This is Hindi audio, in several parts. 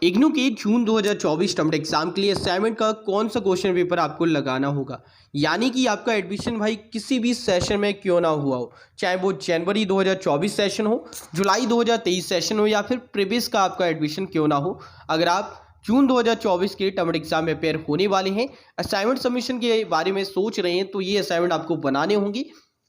इग्नू के जून 2024 टर्म एग्जाम के लिए असाइनमेंट का कौन सा क्वेश्चन पेपर आपको लगाना होगा। यानी कि आपका एडमिशन भाई किसी भी सेशन में क्यों ना हुआ हो, चाहे वो जनवरी 2024 सेशन हो, जुलाई 2023 सेशन हो या फिर प्रीवियस का आपका एडमिशन क्यों ना हो, अगर आप जून 2024 के टर्म एग्जाम में अपेयर होने वाले हैं, असाइनमेंट सबमिशन के बारे में सोच रहे हैं, तो ये असाइनमेंट आपको बनाने होंगे।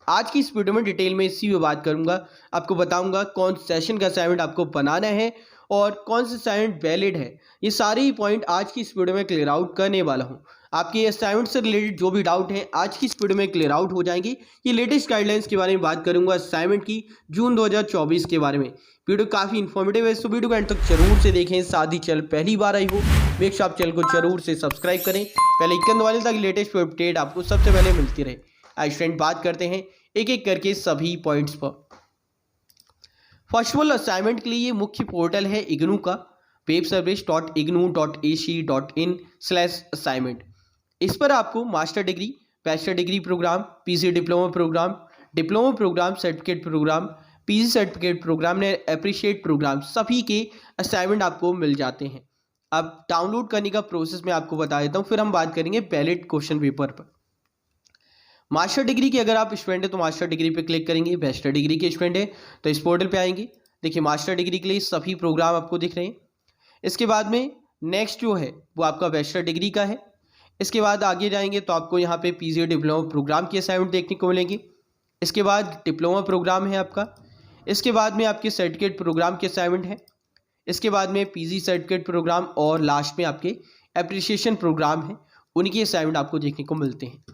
आज की इस वीडियो में डिटेल में इसी में बात करूंगा, आपको बताऊंगा कौन सेशन का असाइनमेंट आपको बनाना है और कौन सा असाइनमेंट वैलिड है। ये सारे ही पॉइंट आज की इस वीडियो में क्लियर आउट करने वाला हूं। आपके असाइनमेंट से रिलेटेड जो भी डाउट है आज की इस वीडियो में क्लियर आउट हो जाएंगे। ये लेटेस्ट गाइडलाइंस के बारे में बात करूंगा असाइनमेंट की जून 2024 के बारे में। वीडियो काफ़ी इन्फॉर्मेटिव है, तो वीडियो को एंड तक जरूर से देखें। साथ ही चैनल पहली बार आई हो, मेक श्योर आप चैनल को जरूर से सब्सक्राइब करें, पहले आइकन दबाएं ताकि लेटेस्ट अपडेट आपको सबसे पहले मिलती रहे। आज फ्रेंड बात करते हैं एक एक करके सभी पॉइंट्स पर। फर्स्ट ऑफ ऑल असाइनमेंट के लिए ये मुख्य पोर्टल है इग्नू का, webservice.ignu.ac.in/assignment। इस पर आपको master degree, bachelor degree programme, PG diploma programme, diploma programme, certificate programme, PG certificate programme ने अप्रिशिएट प्रोग्राम सभी के असाइनमेंट आपको मिल जाते हैं। अब डाउनलोड करने का प्रोसेस मैं आपको बता देता हूँ, फिर हम बात करेंगे वैलिड क्वेश्चन पेपर पर। मास्टर डिग्री के अगर आप स्टूडेंट हैं तो मास्टर डिग्री पे क्लिक करेंगे। बैचलर डिग्री के स्टूडेंट हैं तो इस पोर्टल पे आएंगे। देखिए मास्टर डिग्री के लिए सभी प्रोग्राम आपको दिख रहे हैं। इसके बाद में नेक्स्ट जो है वो आपका बैचलर डिग्री का है। इसके बाद आगे जाएंगे तो आपको यहाँ पे पीजी डिप्लोमा प्रोग्राम के असाइनमेंट देखने को मिलेंगे। इसके बाद डिप्लोमा प्रोग्राम है आपका। इसके बाद में आपके सर्टिफिकेट प्रोग्राम के असाइनमेंट है। इसके बाद में पीजी सर्टिफिकेट प्रोग्राम और लास्ट में आपके एप्रिसिएशन प्रोग्राम है, उनके असाइनमेंट आपको देखने को मिलते हैं।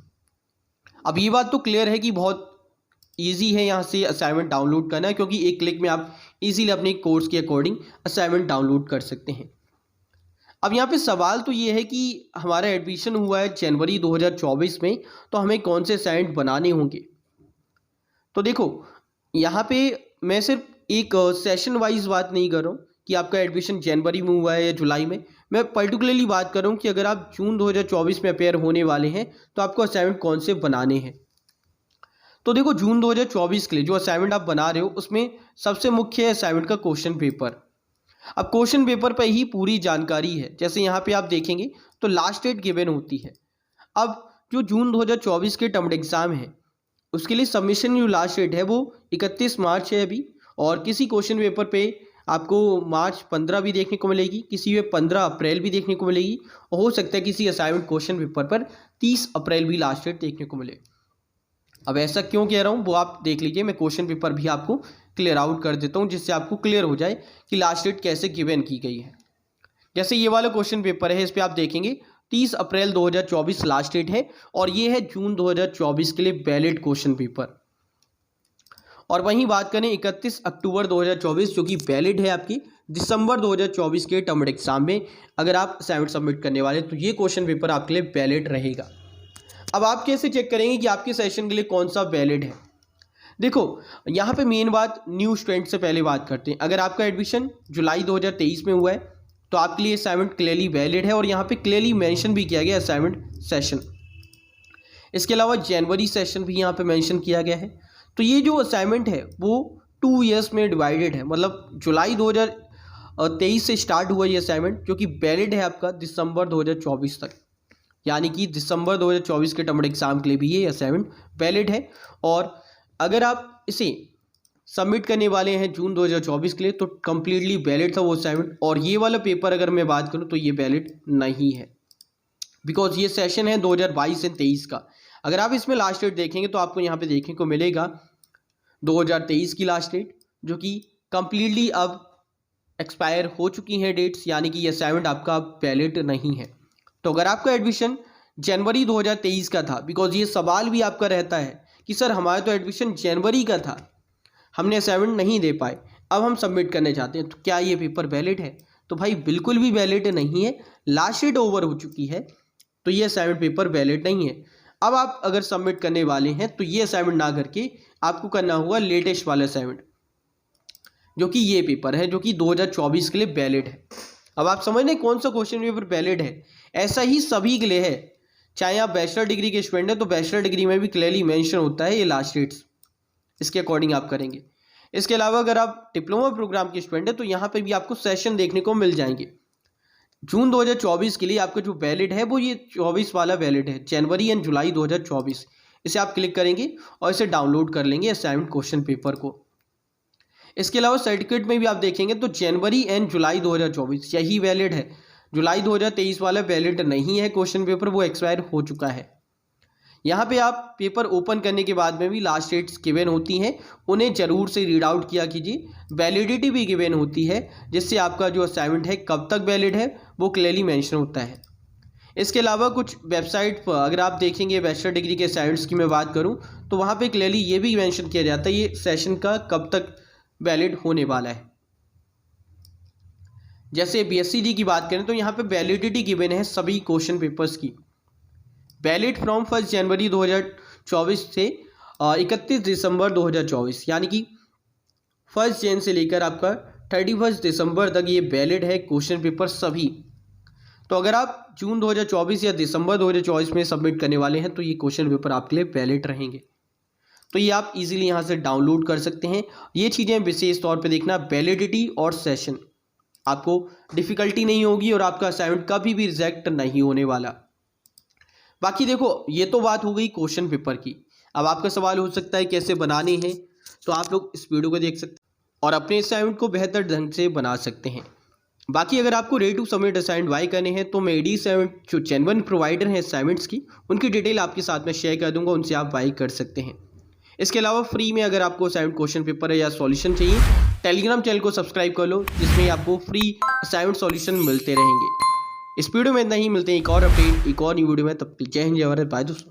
अब ये बात तो क्लियर है कि बहुत इजी है यहाँ से असाइनमेंट डाउनलोड करना, क्योंकि एक क्लिक में आप इजीली अपने कोर्स के अकॉर्डिंग असाइनमेंट डाउनलोड कर सकते हैं। अब यहाँ पे सवाल तो ये है कि हमारा एडमिशन हुआ है जनवरी 2024 में, तो हमें कौन से असाइनमेंट बनाने होंगे। तो देखो यहाँ पे मैं सिर्फ एक सेशन वाइज बात नहीं कर रहा हूँ कि आपका एडमिशन जनवरी में हुआ है या जुलाई में। मैं पर्टिकुलरली बात कर रहा हूँ कि अगर आप जून 2024 में अपेयर होने वाले हैं तो आपको असाइनमेंट कौन से बनाने हैं। तो देखो जून 2024 के लिए जो असाइनमेंट आप बना रहे हो उसमें सबसे मुख्य है असाइनमेंट का क्वेश्चन पेपर। अब क्वेश्चन पेपर पर ही पूरी जानकारी है। जैसे यहाँ पे आप देखेंगे तो लास्ट डेट गिवन होती है। अब जो जून 2024 के टर्म एग्जाम है उसके लिए सबमिशन जो लास्ट डेट है वो 31 मार्च है अभी, और किसी क्वेश्चन पेपर पे आपको मार्च 15 भी देखने को मिलेगी, किसी में 15 अप्रैल भी देखने को मिलेगी, और हो सकता है किसी असाइनमेंट क्वेश्चन पेपर पर 30 अप्रैल भी लास्ट डेट देखने को मिले। अब ऐसा क्यों कह रहा हूँ वो आप देख लीजिए, मैं क्वेश्चन पेपर भी आपको क्लियर आउट कर देता हूँ जिससे आपको क्लियर हो जाए कि लास्ट डेट कैसे गिवन की गई है। जैसे ये वाला क्वेश्चन पेपर है, इस पर आप देखेंगे 30 अप्रैल 2024 लास्ट डेट है, और ये है जून 2024 के लिए वैलिड क्वेश्चन पेपर। और वहीं बात करें 31 अक्टूबर 2024 जो कि वैलिड है आपकी दिसंबर 2024 के टर्म एग्जाम में अगर आप असाइनमेंट सबमिट करने वाले, तो ये क्वेश्चन पेपर आपके लिए वैलिड रहेगा। अब आप कैसे चेक करेंगे कि आपके सेशन के लिए कौन सा वैलिड है। देखो यहाँ पे मेन बात न्यू स्टूडेंट से पहले बात करते हैं। अगर आपका एडमिशन जुलाई 2023 में हुआ है तो आपके लिए असाइनमेंट क्लियरली वैलिड है, और यहाँ पे क्लियरली मेंशन भी किया गया असाइनमेंट सेशन। इसके अलावा जनवरी सेशन भी यहाँ पे मेंशन किया गया है। तो ये जो असाइनमेंट है वो 2 ईयर्स में डिवाइडेड है, मतलब जुलाई 2023 से स्टार्ट हुआ ये असाइनमेंट जो कि वैलिड है आपका दिसंबर 2024 तक। यानी कि दिसंबर 2024 के टर्म एग्जाम के लिए भी ये असाइनमेंट वैलिड है। और अगर आप इसे सबमिट करने वाले हैं जून 2024 के लिए तो कंप्लीटली वैलिड था वो असाइनमेंट। और ये वाला पेपर अगर मैं बात करूँ तो ये वैलिड नहीं है, बिकॉज ये सेशन है 2022 से 23 का। अगर आप इसमें लास्ट डेट देखेंगे तो आपको यहाँ पे देखने को मिलेगा 2023 की लास्ट डेट, जो कि कंप्लीटली अब एक्सपायर हो चुकी हैं डेट्स, यानी कि ये असाइनमेंट आपका वैलिड नहीं है। तो अगर आपका एडमिशन जनवरी 2023 का था, बिकॉज ये सवाल भी आपका रहता है कि सर हमारा तो एडमिशन जनवरी का था, हमने असाइनमेंट नहीं दे पाए, अब हम सबमिट करने चाहते हैं, तो क्या ये पेपर वैलिड है। तो भाई बिल्कुल भी वैलिड नहीं है, लास्ट डेट ओवर हो चुकी है, तो ये असाइनमेंट पेपर वैलिड नहीं है। अब आप अगर सबमिट करने वाले हैं तो ये असाइनमेंट ना करके आपको करना होगा लेटेस्ट वाला असाइनमेंट, जो कि ये पेपर है जो कि 2024 के लिए वैलिड है। अब आप समझ लें कौन सा क्वेश्चन पेपर वैलिड है। ऐसा ही सभी के लिए है, चाहे आप बैचलर डिग्री के स्टूडेंट हैं तो बैचलर डिग्री में भी क्लियरली मेंशन होता है ये लास्ट डेट्स, इसके अकॉर्डिंग आप करेंगे। इसके अलावा अगर आप डिप्लोमा प्रोग्राम के स्टूडेंट हैं तो यहाँ पे भी आपको सेशन देखने को मिल जाएंगे। जून 2024 के लिए आपका जो वैलिड है वो ये 24 वाला वैलिड है, जनवरी एंड जुलाई 2024। इसे आप क्लिक करेंगे और इसे डाउनलोड कर लेंगे असाइनमेंट क्वेश्चन पेपर को। इसके अलावा सर्टिफिकेट में भी आप देखेंगे तो जनवरी एंड जुलाई 2024 यही वैलिड है। जुलाई 2023 वाला वैलिड नहीं है क्वेश्चन पेपर, वो एक्सपायर हो चुका है। यहाँ पे आप पेपर ओपन करने के बाद में भी लास्ट डेट्स गिवन होती हैं, उन्हें ज़रूर से रीड आउट किया कीजिए। वैलिडिटी भी गिवन होती है, जिससे आपका जो असाइनमेंट है कब तक वैलिड है वो क्लियरली मेंशन होता है। इसके अलावा कुछ वेबसाइट पर अगर आप देखेंगे, बैचलर डिग्री के असाइनमेंट्स की मैं बात करूँ तो वहाँ पे क्लियरली ये भी मेंशन किया जाता है ये सेशन का कब तक वैलिड होने वाला है। जैसे BSc की बात करें तो यहाँ पे वैलिडिटी गिवन है सभी क्वेश्चन पेपर्स की, वैलिड फ्रॉम 1 जनवरी 2024 से 31 दिसंबर 2024, यानी कि 1 जन से लेकर आपका 31 दिसंबर तक ये वैलिड है क्वेश्चन पेपर सभी। तो अगर आप जून 2024 या दिसंबर 2024 में सबमिट करने वाले हैं तो ये क्वेश्चन पेपर आपके लिए वैलिड रहेंगे। तो ये आप इजीली यहाँ से डाउनलोड कर सकते हैं। ये चीज़ें विशेष तौर पे देखना, वैलिडिटी और सेशन, आपको डिफ़िकल्टी नहीं होगी और आपका असाइनमेंट कभी भी रिजेक्ट नहीं होने वाला। बाकी देखो, ये तो बात हो गई क्वेश्चन पेपर की। अब आपका सवाल हो सकता है कैसे बनाने हैं, तो आप लोग इस वीडियो को देख सकते हैं और अपने असाइनमेंट को बेहतर ढंग से बना सकते हैं। बाकी अगर आपको ready to submit assignment buy करने हैं तो मैं AD7 जो जेन्युइन प्रोवाइडर हैं असाइनमेंट्स की, उनकी डिटेल आपके साथ में शेयर कर दूंगा, उनसे आप बाय कर सकते हैं। इसके अलावा फ्री में अगर आपको असाइनमेंट क्वेश्चन पेपर या सॉल्यूशन चाहिए, टेलीग्राम चैनल को सब्सक्राइब कर लो, जिसमें आपको फ्री असाइनमेंट सॉल्यूशन मिलते रहेंगे। इस वीडियो में इतना ही, मिलते हैं एक और अपडेट एक और न्यू वीडियो में। तब तक जय हिंद, जय भारत, बाय दोस्तों।